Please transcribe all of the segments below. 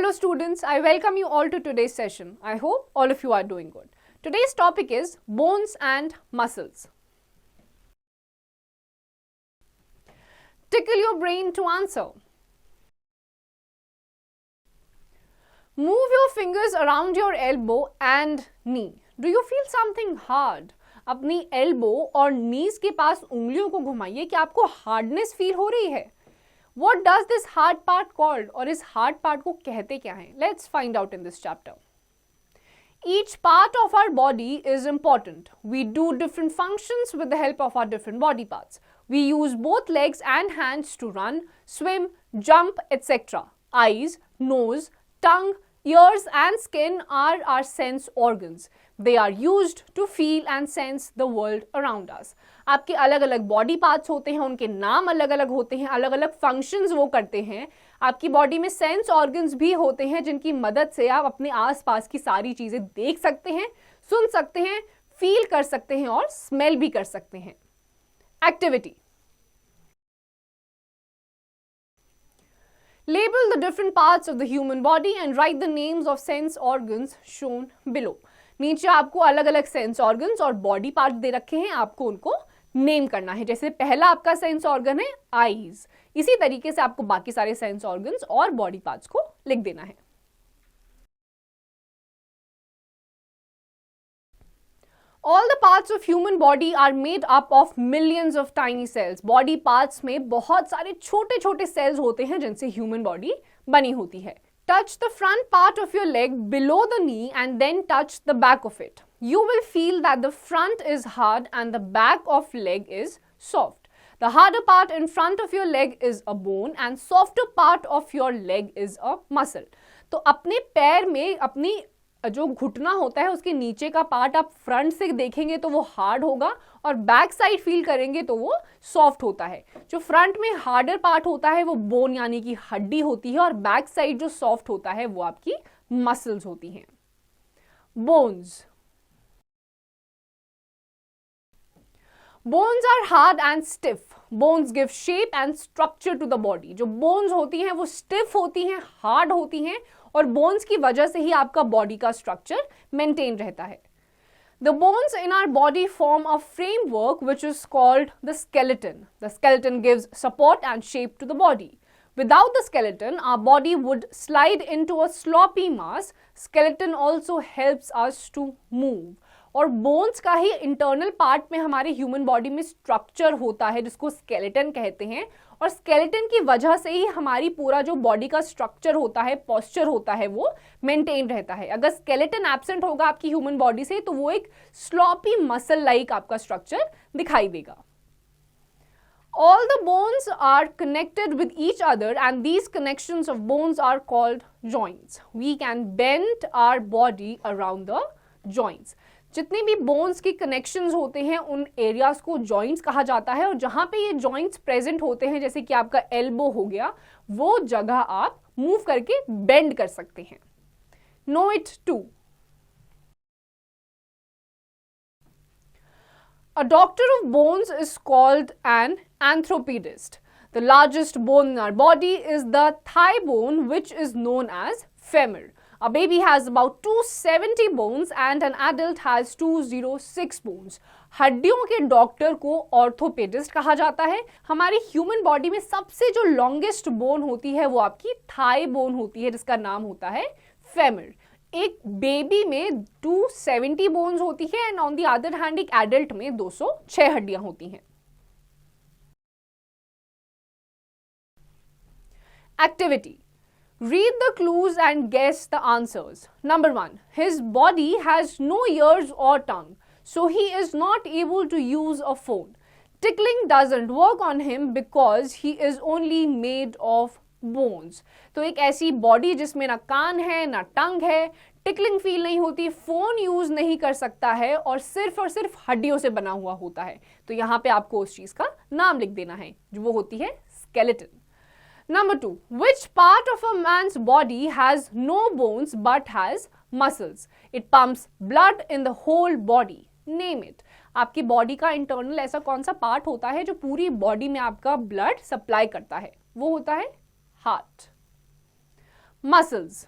Hello students, I welcome you all to today's session. I hope all of you are doing good. Today's topic is bones and muscles. Tickle your brain to answer. Move your fingers around your elbow and knee. Do you feel something hard? अपनी elbow और knees के पास उंगलियों को घुमाइए कि आपको hardness feel हो रही है. What does this hard part called? और इस hard part को कहते क्या हैं? Let's find out in this chapter. Each part of our body is important. We do different functions with the help of our different body parts. We use both legs and hands to run, swim, jump, etc. Eyes, nose, tongue, ears and skin are our sense organs. They are used to feel and sense the world around us. आपके अलग अलग body parts होते हैं, उनके नाम अलग अलग होते हैं, अलग अलग फंक्शंस वो करते हैं. आपकी बॉडी में सेंस ऑर्गन्स भी होते हैं जिनकी मदद से आप अपने आसपास की सारी चीजें देख सकते हैं, सुन सकते हैं, फील कर सकते हैं और स्मेल भी कर सकते हैं. Activity. Label the different parts of the human body and write the names of sense organs shown below. नीचे आपको अलग अलग सेंस ऑर्गन्स और बॉडी पार्ट दे रखे हैं, आपको उनको नेम करना है. जैसे पहला आपका सेंस ऑर्गन है आईज, इसी तरीके से आपको बाकी सारे सेंस ऑर्गन्स और बॉडी पार्ट्स को लिख देना है. All the parts of human body are made up of millions of tiny cells. Body parts में बहुत सारे छोटे छोटे cells होते हैं जिनसे human body बनी होती है. Touch the front part of your leg below the knee and then touch the back of it. You will feel that the front is hard and the back of leg is soft. The harder part in front of your leg is a bone and softer part of your leg is a muscle. तो अपने पैर में अपनी जो घुटना होता है उसके नीचे का पार्ट आप फ्रंट से देखेंगे तो वो हार्ड होगा और बैक साइड फील करेंगे तो वो सॉफ्ट होता है. जो फ्रंट में हार्डर पार्ट होता है वो बोन यानी कि हड्डी होती है और बैक साइड जो सॉफ्ट होता है वो आपकी मसल्स होती हैं. Bones. Bones are hard and stiff. Bones give shape and structure to the body. जो bones होती हैं वो stiff होती हैं, hard होती हैं और bones की वजह से ही आपका body का structure maintain रहता है. The bones in our body form a framework which is called the skeleton. The skeleton gives support and shape to the body. Without the skeleton, our body would slide into a sloppy mass. Skeleton also helps us to move. और bones का ही internal part में हमारे human body में structure होता है जिसको skeleton कहते हैं और स्केलेटन की वजह से ही हमारी पूरा जो बॉडी का स्ट्रक्चर होता है, पोस्चर होता है, वो मेंटेन रहता है. अगर स्केलेटन एब्सेंट होगा आपकी ह्यूमन बॉडी से तो वो एक स्लॉपी मसल लाइक आपका स्ट्रक्चर दिखाई देगा. All the bones are connected with each other and these connections of bones are called joints. We can bend our body around the joints. जितने भी बोन्स की कनेक्शंस होते हैं उन एरियाज को जॉइंट्स कहा जाता है और जहां पे ये जॉइंट्स प्रेजेंट होते हैं जैसे कि आपका एल्बो हो गया, वो जगह आप मूव करके बेंड कर सकते हैं. Know it too. A doctor of bones is called an anthropedist. The largest bone in our body is the thigh bone, which is known as femur. A baby has about 270 bones and an adult has 206 bones. हड्डियों के doctor को orthopaedist कहा जाता है. हमारी human body में सबसे जो लॉन्गेस्ट बोन होती है वो आपकी थाई बोन होती है जिसका नाम होता है फेमर. एक बेबी में 270 बोन्स होती है and on the other hand एक एडल्ट में 206 हड्डियां होती हैं. Activity. Read the clues and guess the answers. Number 1. His body has no ears or tongue, so he is not able to use a phone. Tickling doesn't work on him because he is only made of bones. तो एक ऐसी body जिसमें ना कान है ना टंग है, tickling feel नहीं होती, फोन यूज नहीं कर सकता है और सिर्फ हड्डियों से बना हुआ होता है. तो यहाँ पे आपको उस चीज का नाम लिख देना है जो वो होती है skeleton. Number 2. Which part of a man's body has no bones but has muscles? It pumps blood in the whole body. Name it. आपकी बॉडी का इंटरनल ऐसा कौन सा पार्ट होता है जो पूरी बॉडी में आपका ब्लड सप्लाई करता है? वो होता है heart. Muscles.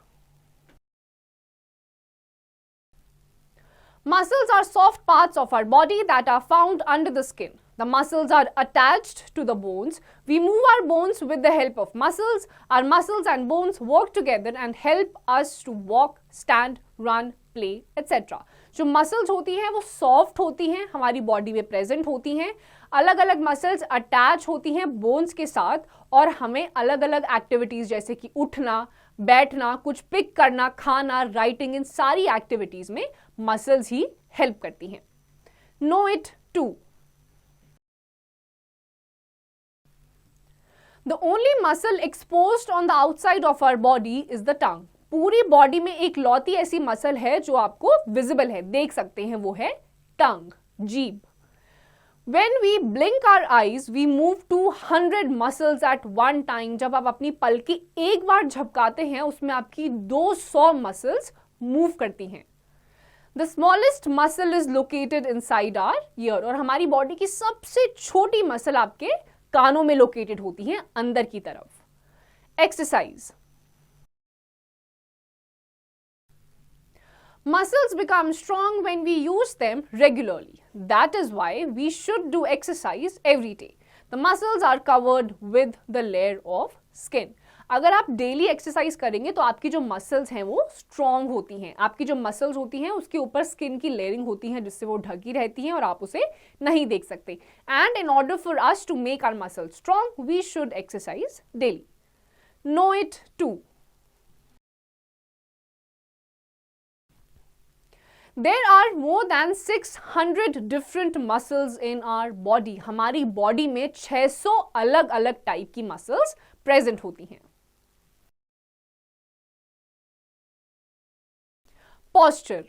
Muscles are soft parts of our body that are found under the skin. The muscles are attached to the bones. We move our bones with the help of muscles. Our muscles and bones work together and help us to walk, stand, run, play, etc. जो muscles होती हैं वो soft होती हैं, हमारी body में present होती हैं. अलग अलग मसल्स अटैच होती हैं बोन्स के साथ और हमें अलग अलग एक्टिविटीज जैसे कि उठना, बैठना, कुछ पिक करना, खाना, राइटिंग, इन सारी एक्टिविटीज में मसल्स ही हेल्प करती हैं. Know it too. The only muscle exposed on the outside of our body is the tongue. पूरी बॉडी में एक लौती ऐसी मसल है जो आपको विजिबल है, देख सकते हैं, वो है टंग, जीभ. When we blink our eyes, we move 200 muscles at one time. जब आप अपनी पलकी एक बार झपकाते हैं उसमें आपकी 200 मसल्स मूव करती हैं. The smallest muscle is located inside our ear. और हमारी बॉडी की सबसे छोटी मसल आपके कानों में लोकेटेड होती है अंदर की तरफ. Exercise. Muscles become strong when we use them regularly. That is why we should do exercise every day. The muscles are covered with the layer of skin. अगर आप डेली एक्सरसाइज करेंगे तो आपकी जो मसल्स हैं वो स्ट्रॉन्ग होती हैं. आपकी जो मसल्स होती हैं उसके ऊपर स्किन की लेयरिंग होती है जिससे वो ढकी रहती हैं और आप उसे नहीं देख सकते. And in order for us to make our muscles strong we should exercise daily. Know it too. There are more than 600 different muscles in our body. हमारी बॉडी में 600 अलग अलग टाइप की मसल्स प्रेजेंट होती हैं. Posture.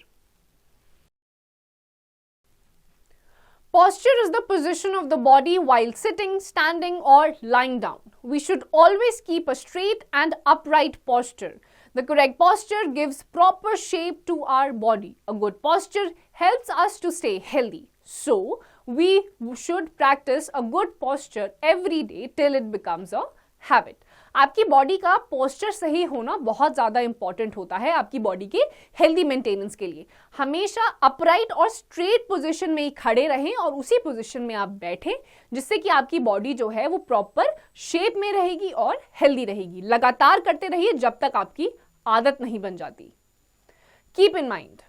Posture is the position of the body while sitting, standing or lying down. We should always keep a straight and upright posture. The correct posture gives proper shape to our body. A good posture helps us to stay healthy. So, we should practice a good posture every day till it becomes a habit. आपकी body का posture सही होना बहुत ज़्यादा important होता है आपकी body के हेल्दी मेंटेनेंस के लिए. हमेशा अपराइट और स्ट्रेट पोजीशन में ही खड़े रहें और उसी पोजीशन में आप बैठें जिससे कि आपकी बॉडी जो है वो प्रॉपर शेप में रहेगी और हेल्दी रहेगी. लगातार करते रहिए जब तक आपकी आदत नहीं बन जाती. Keep in mind.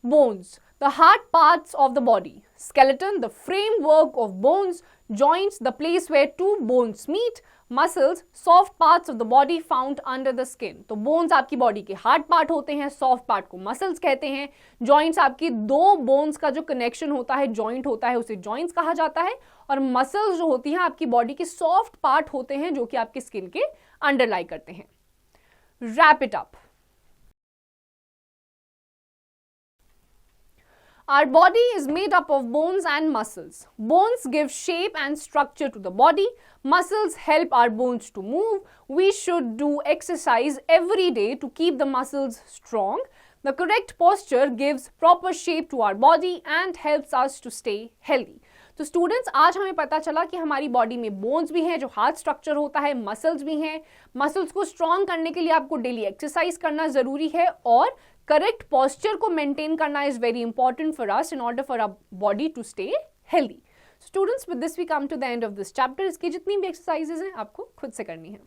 Bones, the hard parts of the body. Skeleton, the framework of bones. Joints, the place where two bones meet. Muscles, soft parts of the body found under the skin. तो bones आपकी body के hard part होते हैं, soft part को muscles कहते हैं. Joints आपकी दो बोन्स का जो कनेक्शन होता है, जॉइंट होता है, उसे जॉइंट्स कहा जाता है. और मसल्स जो होती हैं आपकी बॉडी के सॉफ्ट पार्ट होते हैं जो कि आपकी स्किन के अंडरलाई करते हैं. Wrap it up. Our body is made up of bones and muscles. Bones give shape and structure to the body. Muscles help our bones to move. We should do exercise every day to keep the muscles strong. The correct posture gives proper shape to our body and helps us to stay healthy. तो students, आज हमें पता चला कि हमारी body में bones भी हैं जो हार्ड स्ट्रक्चर होता है, मसल्स भी हैं. मसल्स को स्ट्रॉन्ग करने के लिए आपको डेली एक्सरसाइज करना जरूरी है और करेक्ट पॉस्चर को मेंटेन करना is very important for us in order for our body to stay healthy. Students, with this we come to the end of this chapter. इसकी जितनी भी एक्सरसाइजेज हैं आपको खुद से करनी है.